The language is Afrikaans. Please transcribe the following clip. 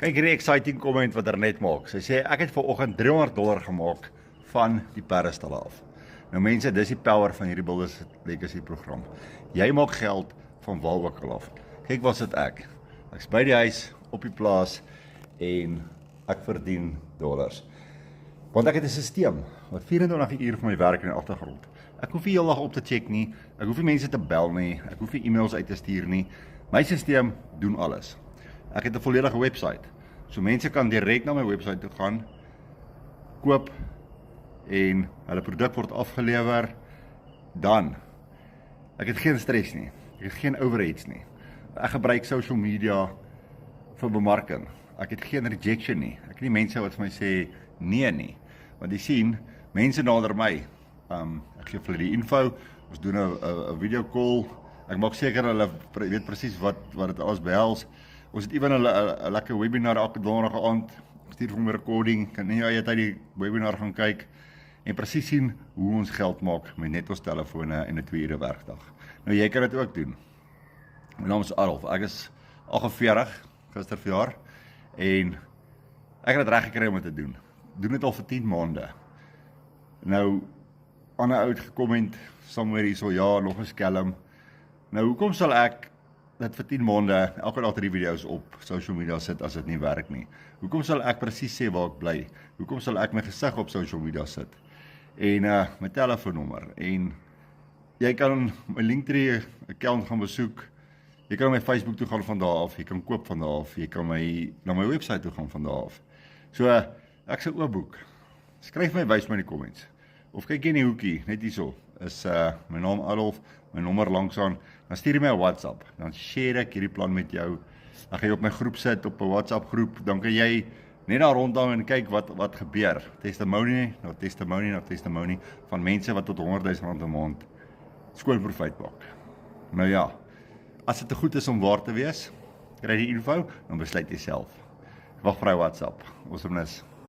Kyk hierdie exciting comment wat net maak. Sy sê ek het vanoggend $300 gemaak van die perdestal af. Nou mense, dis die power van hierdie Builders Legacy program. Jy maak geld van waar ook al af. Kyk wat sit ek. Ek's by die huis op die plaas en ek verdien dollars. Want ek het 'n stelsel wat 24 uur vir my werk in die agtergrond. Ek hoef nie heeldag op te check nie. Ek hoef nie mense te bel nie. Ek hoef nie e-mails uit te stuur nie. My stelsel doen alles. Ek het 'n volledige webwerf. So mense kan direk na my webwerf toe gaan, koop en hulle produk word afgelewer. Dan. Ek het geen stres nie. Ek het geen overheads nie. Ek gebruik social media vir bemarking. Ek het geen rejection nie. Ek het nie mense wat vir my sê nee nie. Want jy sien, mense nader my. Ek gee vir hulle die info. Ons doen 'n video call. Ek maak seker hulle weet presies wat dit alles behels. Ons het ewen 'n lekker webinar elke donderdag aand. Ek stuur vir 'n recording. Kan nie jy uit die webinar gaan kyk en presies sien hoe ons geld maak met net ons telefone en 'n 2 ure werkdag. Nou jy kan dit ook doen. My naam is Adolf. Ek is 48, gister verjaar en ek het dit reg gekry om dit te doen. Doen dit al vir 10 maande. Nou ander oud gecomment somewhere hierso, ja, nog 'n skelm. Nou hoekom sal ek dit vir 10 maande elke dag 3 video's op social media sit as dit nie werk nie? Hoekom sal ek presies sê waar ek bly? Hoekom sal ek my gesig op social media sit? En my telefoonnommer en jy kan my Linktree account gaan besoek. Jy kan my Facebook toe gaan van daar af, jy kan koop van daar af, jy kan na my webwerf toe gaan van daar af. So ek sê oopboek. Skryf my wys my in die comments. Of kyk in die hoekie, net hierso, is my naam Adolf, my nommer langsaan, dan stuur jy my 'n WhatsApp, dan share ek hierdie plan met jou, dan gaan jy op my groep sit, op 'n WhatsApp groep, dan kan jy net daar rondom en kyk wat gebeur, testimony na testimony, van mense wat tot R100,000 'n maand skoon profijt maak. Nou ja, as dit te goed is om waar te wees, kry die info, dan besluit jy self. Wag vir jou WhatsApp, awesomeness.